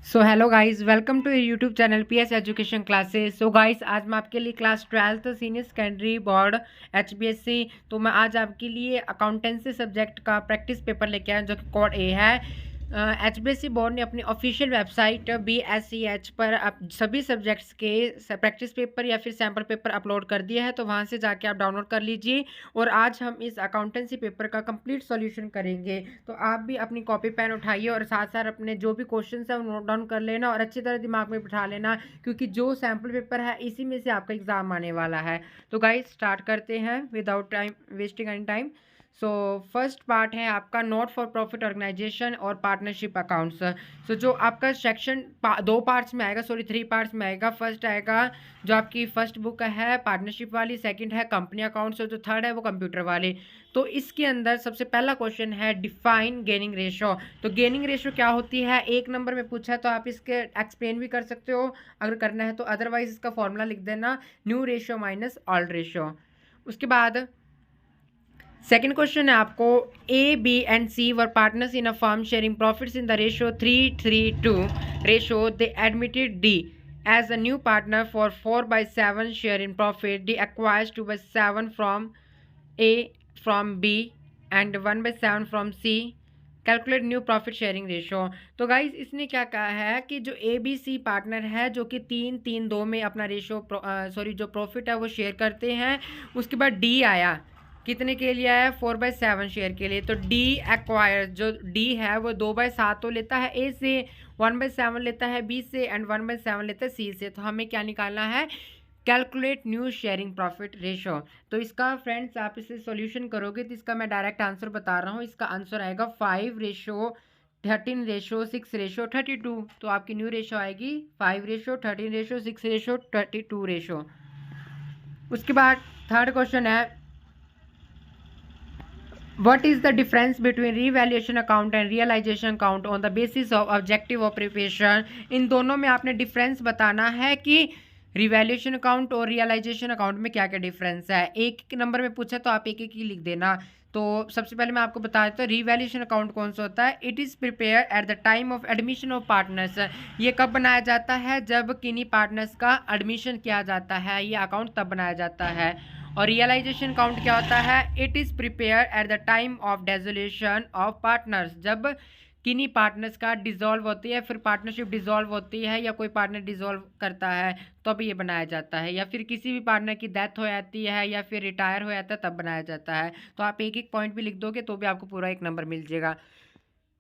So hello guys, welcome to YouTube channel PS education classes. So guys, आज मैं आपके लिए class 12th senior secondary board HBSC, तो मैं आज आपके लिए अकाउंटेंसी सब्जेक्ट का प्रैक्टिस पेपर लेके आया जो कि कोड ए है। एचबीएससी बोर्ड ने अपनी ऑफिशियल वेबसाइट BSEH पर सभी सब्जेक्ट्स के प्रैक्टिस पेपर या फिर सैम्पल पेपर अपलोड कर दिया है, तो वहाँ से जाके आप डाउनलोड कर लीजिए। और आज हम इस अकाउंटेंसी पेपर का कंप्लीट सॉल्यूशन करेंगे, तो आप भी अपनी कॉपी पेन उठाइए और साथ साथ अपने जो भी क्वेश्चन है वो नोट डाउन कर लेना और अच्छी तरह दिमाग में बिठा लेना, क्योंकि जो सैम्पल पेपर है इसी में से आपका एग्जाम आने वाला है। तो गाइस, स्टार्ट करते हैं without time wasting any time. So first part है आपका नॉट फॉर प्रॉफिट ऑर्गेनाइजेशन और पार्टनरशिप अकाउंट्स। सो जो आपका सेक्शन दो पार्ट्स में आएगा, सॉरी 3 पार्ट्स में आएगा। फर्स्ट आएगा जो आपकी फर्स्ट बुक है पार्टनरशिप वाली, सेकंड है कंपनी अकाउंट्स और जो थर्ड है वो कंप्यूटर वाली। तो इसके अंदर सबसे पहला क्वेश्चन है डिफाइन गेनिंग रेशो। तो गेनिंग रेशो क्या होती है, 1 नंबर में पूछा है, तो आप इसके एक्सप्लेन भी कर सकते हो अगर करना है तो, अदरवाइज इसका फॉर्मूला लिख देना, new ratio minus old ratio. उसके बाद सेकेंड क्वेश्चन है आपको A, B and C were partners in a firm sharing profits in the ratio 3:3:2 ratio. They admitted D as a new partner for 4/7 share in profit. D acquires 2/7 from A from B and 1/7 from C. Calculate new profit sharing ratio. तो guys इसने क्या कहा है कि जो ABC partner है जो कि 3:3:2 में अपना रेशो जो प्रॉफिट है वो शेयर करते हैं। उसके बाद D आया, कितने के लिए आया, 4/7 शेयर के लिए। तो D एक्वायर, जो D है वो 2/7 तो लेता है A से, 1/7 लेता है B से एंड 1/7 लेता है C से। तो हमें क्या निकालना है, calculate new sharing profit ratio. तो इसका फ्रेंड्स आप इसे सॉल्यूशन करोगे तो इसका मैं डायरेक्ट आंसर बता रहा हूँ, इसका आंसर आएगा 5:13:6:32। तो आपकी न्यू रेशो आएगी 5:13:6:32 उसके बाद थर्ड क्वेश्चन है, what is the difference between revaluation account and realization account on the basis of objective of preparation। इन दोनों में आपने डिफरेंस बताना है कि रिवैल्यूएशन अकाउंट और रियलाइजेशन अकाउंट में क्या क्या डिफरेंस है। एक नंबर में पूछा तो आप एक एक ही लिख देना। तो सबसे पहले मैं आपको बता देता हूँ रिवैल्यूएशन अकाउंट कौन सा होता है। It is prepare at the time of admission of partners. ये कब बनाया जाता है, जब किन्हीं पार्टनर्स का एडमिशन किया जाता है, ये अकाउंट तब बनाया जाता है। और रियलाइजेशन काउंट क्या होता है, it is prepare at the time of dissolution of partners. जब किन्हीं पार्टनर्स का डिसॉल्व होती है, फिर पार्टनरशिप डिसॉल्व होती है या कोई पार्टनर डिसॉल्व करता है तब ये बनाया जाता है, या फिर किसी भी पार्टनर की डेथ हो जाती है या फिर रिटायर हो जाता है तब बनाया जाता है। तो आप एक एक पॉइंट भी लिख दोगे तो भी आपको पूरा 1 नंबर मिल जाएगा।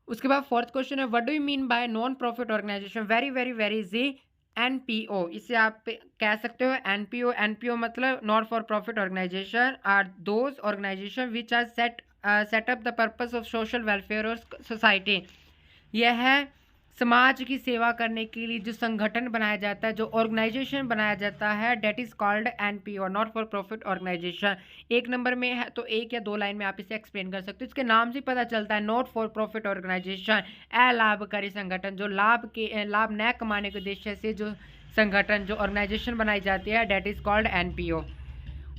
उसके बाद फोर्थ क्वेश्चन है, what do you mean by non profit organisation. Very very very easy, NPO, इसे आप कह सकते हो NPO। NPO मतलब not for profit organisation are those organisation which are set up the purpose of social welfare और society. यह है समाज की सेवा करने के लिए जो संगठन बनाया जाता है, जो ऑर्गेनाइजेशन बनाया जाता है, that is called NPO, not for profit organisation. 1 number में है तो 1 या 2 लाइन में आप इसे एक्सप्लेन कर सकते हो। इसके नाम से पता चलता है, नॉट फॉर प्रॉफिट ऑर्गेनाइजेशन, अलाभकारी संगठन, जो लाभ न कमाने के उद्देश्य से जो संगठन, जो ऑर्गेनाइजेशन बनाई जाती है, डेट इज़ कॉल्ड NPO।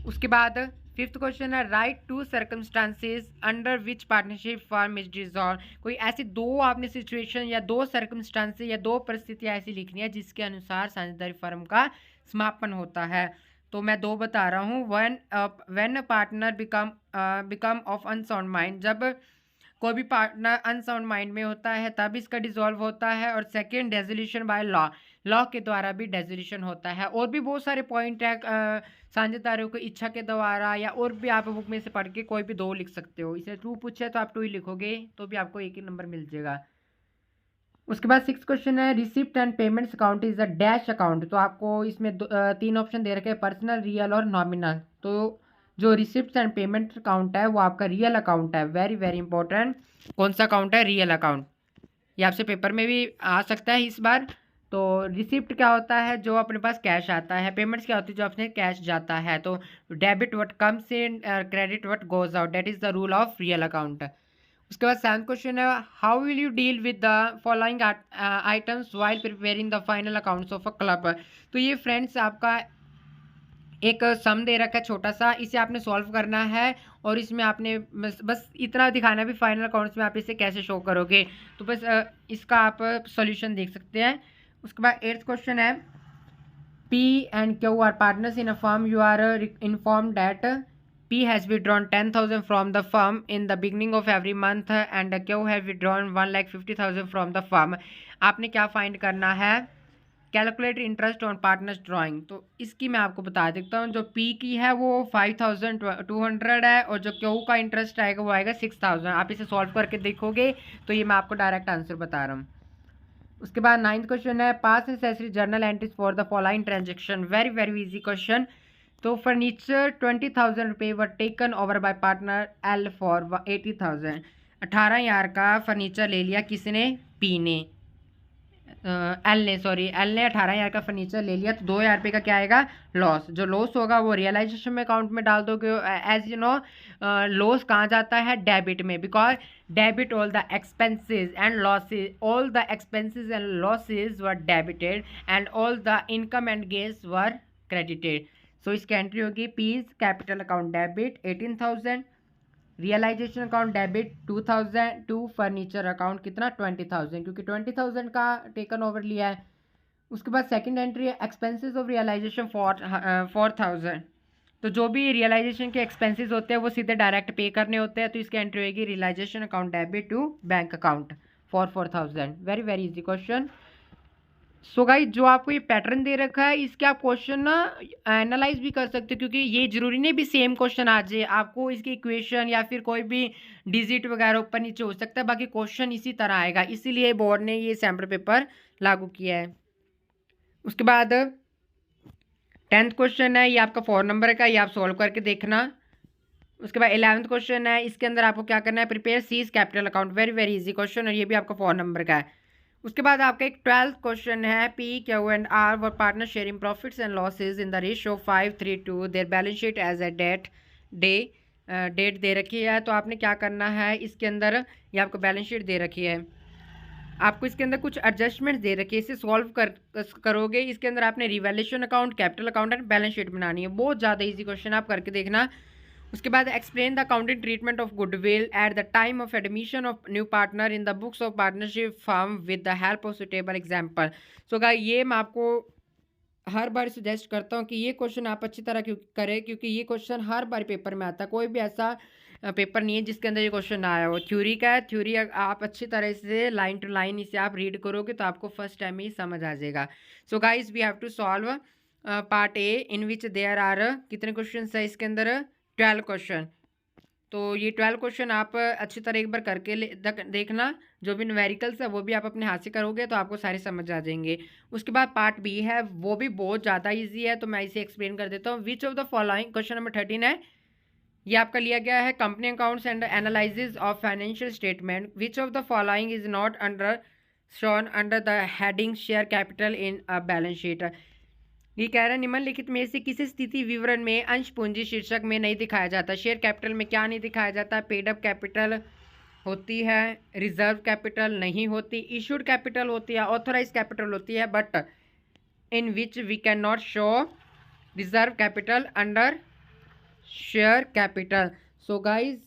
उसके बाद फिफ्थ क्वेश्चन है, write to circumstances under which partnership firm is dissolve. कोई ऐसी दो आपने सिचुएशन या 2 सर्कमस्टांसेस या 2 परिस्थितियाँ ऐसी लिखनी है जिसके अनुसार साझेदारी फर्म का समापन होता है। तो मैं 2 बता रहा हूँ। When partner become of unsound mind, जब कोई भी पार्टनर अनसाउंड माइंड में होता है तब इसका डिसॉल्व होता है। और second, dissolution by law, law के द्वारा भी डेजोल्यूशन होता है। और भी बहुत सारे पॉइंट है, साझेदारों को इच्छा के द्वारा, या और भी आप बुक में से पढ़ के कोई भी 2 लिख सकते हो। इसे 2 पूछे तो आप 2 ही लिखोगे तो भी आपको 1 ही नंबर मिल जाएगा। उसके बाद 6 क्वेश्चन है, receipt and payments account is a dash account. तो आपको इसमें 3 ऑप्शन दे रखे हैं, पर्सनल, रियल और नॉमिनल। तो जो रिसिप्ट एंड पेमेंट अकाउंट है वो आपका रियल अकाउंट है। वेरी वेरी इंपॉर्टेंट, कौन सा अकाउंट है, रियल अकाउंट। ये आपसे पेपर में भी आ सकता है इस बार। तो रिसिप्ट क्या होता है, जो अपने पास कैश आता है। पेमेंट्स क्या होती है, जो अपने कैश जाता है। तो debit what comes in, credit what goes out, that is the rule of real account. उसके बाद 7th क्वेश्चन है, how will you deal with the following items while preparing the final accounts of a club. तो ये friends आपका एक सम दे रखा है छोटा सा, इसे आपने सॉल्व करना है और इसमें आपने बस इतना दिखाना है भी फाइनल अकाउंट्स में आप इसे कैसे शो करोगे। तो बस इसका आप सॉल्यूशन देख सकते हैं। उसके बाद 8th क्वेश्चन है, P and Q are partners in a firm. You are informed that P has withdrawn 10,000 from the firm in the beginning of every month and Q has withdrawn 1,50,000 from the firm. आपने क्या find करना है, calculate interest on partners drawing. तो इसकी मैं आपको बता देता हूँ, जो P की है वो 5,200 है और जो Q का इंटरेस्ट आएगा वो आएगा 6,000। आप इसे सॉल्व करके देखोगे तो ये मैं आपको डायरेक्ट आंसर बता रहा हूँ। उसके बाद 9th क्वेश्चन है, पास necessary journal entries for the following transaction. Very very easy question. तो फर्नीचर 20,000 रुपये were taken over by partner L for 80,000। 18,000 का फर्नीचर ले लिया किसने, पी ने, एल ने 18,000 का फर्नीचर ले लिया। तो 2,000 रुपये का क्या आएगा, लॉस। जो लॉस होगा वो रियलाइजेशन में अकाउंट में डाल दोगे। एज यू नो लॉस कहाँ जाता है, डेबिट में, because debit all the expenses and losses, all the expenses and losses were debited and all the income and gains were credited. So इसकी एंट्री होगी, P's capital account debit 18,000, realisation account debit 2,000, to furniture account कितना 20,000, क्योंकि 20,000 का taken over लिया है। उसके बाद second entry है, एक्सपेंसेस ऑफ रियलाइजेशन 4,000। तो जो भी रियलाइजेशन के एक्सपेंसेस होते हैं वो सीधे डायरेक्ट पे करने होते हैं। तो इसकी एंट्री होगी realisation account debit to bank account for 4,000। Very very easy question. So guys, जो आपको ये पैटर्न दे रखा है इसके आप क्वेश्चन ना एनालाइज भी कर सकते हो, क्योंकि ये जरूरी नहीं भी सेम क्वेश्चन आ जाए, आपको इसकी इक्वेशन या फिर कोई भी डिजिट वगैरह ऊपर नीचे हो सकता है, बाकी क्वेश्चन इसी तरह आएगा। इसीलिए बोर्ड ने ये सैम्पल पेपर लागू किया है। उसके बाद 10th क्वेश्चन है, ये आपका 4 नंबर का, ये आप सॉल्व करके देखना। उसके बाद 11th क्वेश्चन है, इसके अंदर आपको क्या करना है, prepare seize capital account. Very very easy question और ये भी आपका 4 नंबर का है। उसके बाद आपका एक 12th क्वेश्चन है, P Q and R were partners sharing profits and losses in the ratio 5:3 their balance sheet as a date दे रखी है। तो आपने क्या करना है, इसके अंदर ये आपको बैलेंस शीट दे रखी है, आपको इसके अंदर कुछ एडजस्टमेंट दे रखी है, इसे सॉल्व करोगे। इसके अंदर आपने revaluation account, capital account and balance sheet बनानी है। बहुत ज़्यादा इजी क्वेश्चन, आप करके देखना। उसके बाद explain the accounting treatment of goodwill at the time of admission of new partner in the books of partnership firm with the help of suitable example. So guys, ये मैं आपको हर बार सजेस्ट करता हूँ कि ये क्वेश्चन आप अच्छी तरह करें, क्योंकि ये क्वेश्चन हर बार पेपर में आता है। कोई भी ऐसा पेपर नहीं है जिसके अंदर ये क्वेश्चन ना आया हो। थ्योरी का है, थ्योरी आप अच्छी तरह से लाइन टू लाइन इसे आप रीड करोगे तो आपको फर्स्ट टाइम में ही समझ आ जाएगा। So guys, we have to solve part A in which there are कितने क्वेश्चन है इसके अंदर, 12 क्वेश्चन। तो ये 12 क्वेश्चन आप अच्छी तरह एक बार करके देखना। जो भी न्यूमेरिकल्स है वो भी आप अपने हाथ से करोगे तो आपको सारे समझ आ जाएंगे। उसके बाद पार्ट बी है, वो भी बहुत ज़्यादा इजी है, तो मैं इसे एक्सप्लेन कर देता हूँ। Which of the following, question number 13 है, ये आपका लिया गया है company accounts and analysis of financial statement. Which of the following is not under shown under the heading share capital in a balance sheet. ये कह रहा है निम्नलिखित में से किसी स्थिति विवरण में अंश पूंजी शीर्षक में नहीं दिखाया जाता। शेयर कैपिटल में क्या नहीं दिखाया जाता, पेड अप कैपिटल होती है, रिजर्व कैपिटल नहीं होती, इशूड कैपिटल होती है, ऑथोराइज कैपिटल होती है, but in which we can not show reserve capital under share capital. So guys,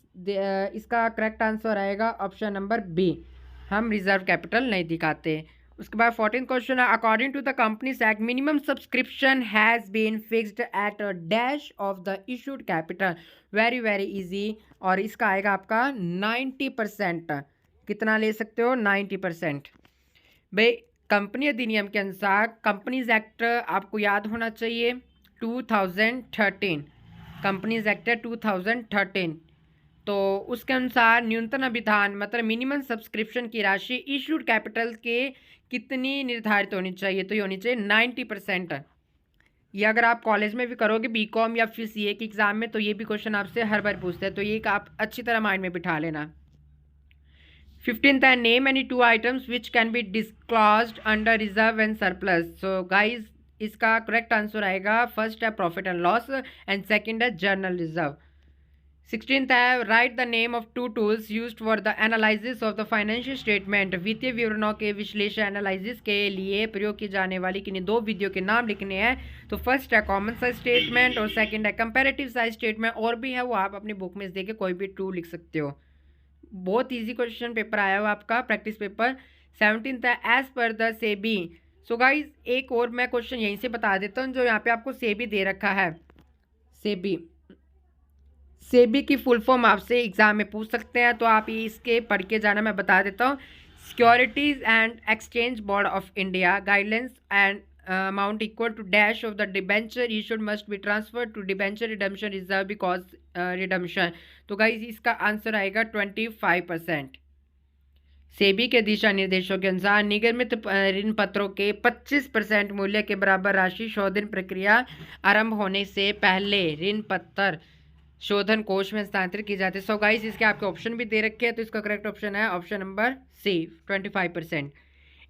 इसका करेक्ट आंसर आएगा ऑप्शन नंबर बी, हम रिजर्व कैपिटल नहीं दिखाते। उसके बाद 14th क्वेश्चन है, according to the companies act minimum subscription has been fixed at a dash of the issued capital. Very very easy, और इसका आएगा आपका 90%। कितना ले सकते हो, 90%। भाई कंपनी अधिनियम के अनुसार कंपनीज एक्ट आपको याद होना चाहिए 2013, कंपनीज एक्ट है 2013। तो उसके अनुसार न्यूनतम विधान मतलब मिनिमम सब्सक्रिप्शन की राशि इशूड कैपिटल के कितनी निर्धारित होनी चाहिए, तो ये होनी चाहिए 90%। ये अगर आप कॉलेज में भी करोगे बीकॉम या फिर सीए के एग्जाम में तो ये भी क्वेश्चन आपसे हर बार पूछते हैं, तो ये आप अच्छी तरह माइंड में बिठा लेना। 15th है, name any 2 items which can be disclosed under reserve and surplus. So guys, इसका करेक्ट आंसर आएगा, फर्स्ट है profit and loss and second है जर्नल रिजर्व। 16th है write the name of two tools used for the analysis of the financial statement. वित्तीय विवरणों के विश्लेषण analysis के लिए प्रयोग की जाने वाली किन्हीं दो विधियों के नाम लिखने हैं। तो फर्स्ट है कॉमन साइज स्टेटमेंट और सेकंड है कंपैरेटिव साइज स्टेटमेंट। और भी है वो आप अपनी बुक में देख के कोई भी टू लिख सकते हो। बहुत ईजी क्वेश्चन पेपर आया हुआ आपका प्रैक्टिस पेपर। 17th है as per the SEBI. So guys एक और मैं क्वेश्चन यहीं से बता देता हूँ जो यहाँ पे आपको सेबी दे रखा है। सेबी की फुल फॉर्म आपसे एग्जाम में पूछ सकते हैं, तो आप इसके पढ़ के जाना। मैं बता देता हूँ securities and exchange board of India guidelines and amount equal to dash of the debenture issued must be transfer to debenture redemption reserve because redemption. तो गाइज इसका आंसर आएगा 25%। सेबी के दिशा निर्देशों के अनुसार निगमित ऋण पत्रों के 25% मूल्य के बराबर राशि शोधन प्रक्रिया आरंभ होने से पहले ऋण पत्र शोधन कोष में हस्तांतरित की जाती है। सो गाइस इसके आपके ऑप्शन भी दे रखे हैं, तो इसका करेक्ट ऑप्शन है ऑप्शन नंबर सी 25%।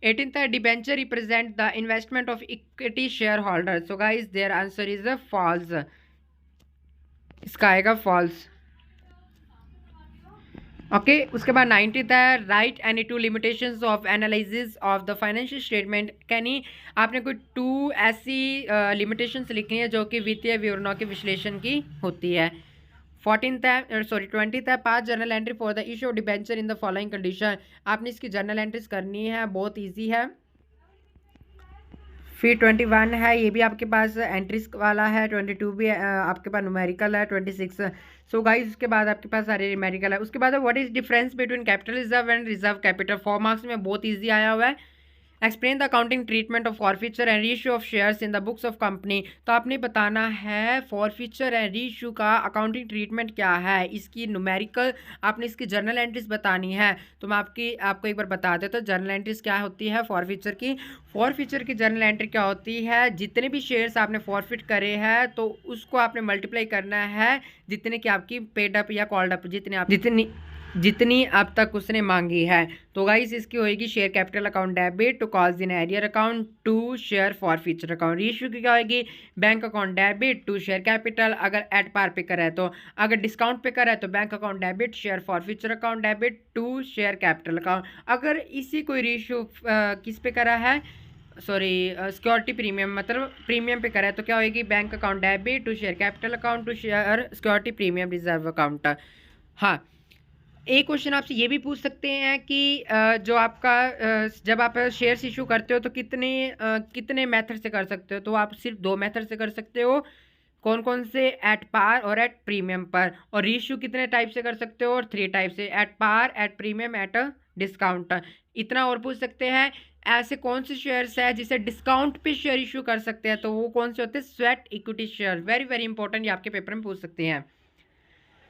18th है debenture represent the investment of equity shareholder. So guys their answer is a false. इसका आएगा फॉल्स। ओके उसके बाद 19th है right any two limitations of analysis of the financial statement. कैनी आपने कोई to ऐसी लिमिटेशंस लिखनी है जो कि वित्तीय विवरणों के विश्लेषण की होती है। 20th है 5 journal entry for the issue of debenture in the following condition. आपने इसकी जर्नल एंट्रीज करनी है, बहुत ईजी है। फिर 21 है, ये भी आपके पास एंट्रीज वाला है। 22 भी आपके पास न्यूमेरिकल है। 26 सो गाइस उसके बाद आपके पास सारे न्यूमेरिकल है। उसके बाद what is difference between capital reserve and reserve capital. 4 marks में बहुत ईजी आया हुआ है। Explain the accounting treatment of forfeiture and reissue of shares in the books of company. तो आपने बताना है फॉरफीचर एंड रीइश्यू का अकाउंटिंग ट्रीटमेंट क्या है, इसकी न्यूमेरिकल आपने इसकी जर्नल एंट्रीज बतानी है। तो मैं आपको एक बार बता देता हूँ जर्नल एंट्रीज क्या होती है फॉरफीचर की। फॉरफीचर की जर्नल एंट्री क्या होती है, जितने भी शेयर्स आपने फॉरफिट करे हैं तो उसको आपने मल्टीप्लाई करना है जितने की आपकी पेड अप या कॉल्ड अप जितनी अब तक उसने मांगी है। तो गाइस इसकी होएगी share capital account debit to calls in arrear account to share forfeiture account. Reissue की क्या होएगी bank account debit to share capital अगर एट पार पे करा है तो, अगर डिस्काउंट पे करा है तो bank account debit share forfeiture account debit to share capital account. अगर इसी कोई रीइश्यू किस पे करा है सिक्योरिटी प्रीमियम मतलब प्रीमियम पे करा है तो क्या होएगी bank account debit to share capital account to share security premium reserve account. हाँ एक क्वेश्चन आपसे ये भी पूछ सकते हैं कि जो आपका जब आप शेयर्स इशू करते हो तो कितने मेथड से कर सकते हो। तो आप सिर्फ 2 मेथड से कर सकते हो। कौन कौन से, एट पार और एट प्रीमियम पर। और रीइश्यू कितने टाइप से कर सकते हो, और 3 टाइप से, at par, at premium, at discount. इतना और पूछ सकते हैं ऐसे कौन से शेयर्स है जिसे डिस्काउंट पे शेयर इशू कर सकते हैं, तो वो कौन से होते हैं sweat equity share. Very very important, ये आपके पेपर में पूछ सकते हैं।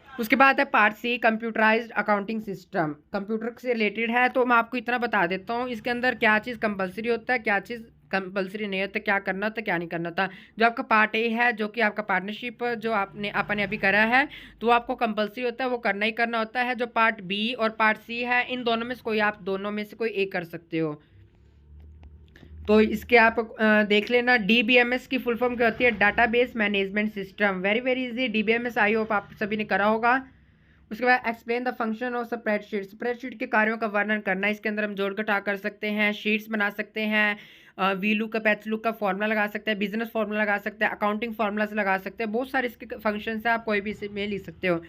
उसके बाद है part C computerised accounting system. Computer से रिलेटेड है, तो मैं आपको इतना बता देता हूँ इसके अंदर क्या चीज़ कंपलसरी होता है, क्या चीज़ कंपलसरी नहीं होता, क्या करना था क्या नहीं करना था। जो आपका पार्ट ए है जो कि आपका पार्टनरशिप जो आपने अभी करा है तो आपको कंपलसरी होता है, वो करना ही करना होता है। जो पार्ट बी और पार्ट सी है इन दोनों में से कोई आप दोनों में से कोई एक कर सकते हो। तो इसके आप देख लेना। DBMS की फुल फॉर्म क्या होती है, database management system. Very very easy, DBMS I hope आप सभी ने करा होगा। उसके बाद explain the function of spreadsheet. Spreadsheet के कार्यों का वर्णन करना। इसके अंदर हम जोड़ घटा कर सकते हैं, शीट्स बना सकते हैं, वी लुक का एच लुक का फॉर्मूला लगा सकते हैं, बिजनेस फॉर्मूला लगा सकते हैं, अकाउंटिंग फॉर्मूला से लगा सकते हैं। बहुत सारे इसके फंक्शन है, आप कोई भी इसमें लिख सकते हो।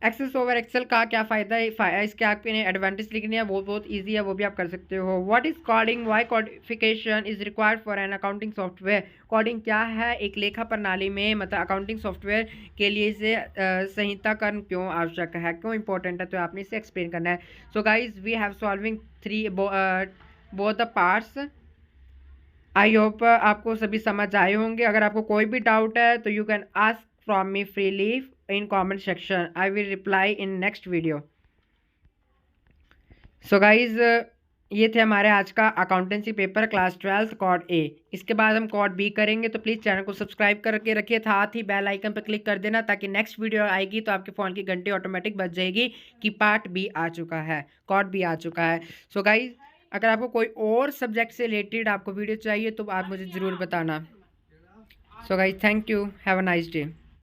एक्सेस ओवर एक्सेल का क्या फ़ायदा है, इसके आपके एडवांटेज लिखनी है, वो बहुत इजी है, वो भी आप कर सकते हो। What is coding, why codification is required for an accounting software. Coding क्या है एक लेखा प्रणाली में, मतलब अकाउंटिंग सॉफ्टवेयर के लिए इसे संहिताकरण क्यों आवश्यक है, क्यों इंपॉर्टेंट है, तो आपने इसे एक्सप्लेन करना है। So guys we have solving 3 both the parts. I hope आपको सभी समझ आए होंगे। अगर आपको कोई भी डाउट है तो you can ask from me freely in comment section. I will reply in next video. So guys ये थे हमारे आज का अकाउंटेंसी पेपर क्लास 12 कॉड ए। इसके बाद हम कॉड बी करेंगे, तो प्लीज़ चैनल को सब्सक्राइब करके रखिए, साथ ही बेल आइकन पर क्लिक कर देना ताकि नेक्स्ट वीडियो आएगी तो आपके फ़ोन की घंटी ऑटोमेटिक बज जाएगी कि पार्ट बी आ चुका है, कॉड बी आ चुका है। सो गाइज अगर आपको कोई और सब्जेक्ट से रिलेटेड आपको वीडियो चाहिए तो आप मुझे ज़रूर बताना। So guys thank you, have a nice day.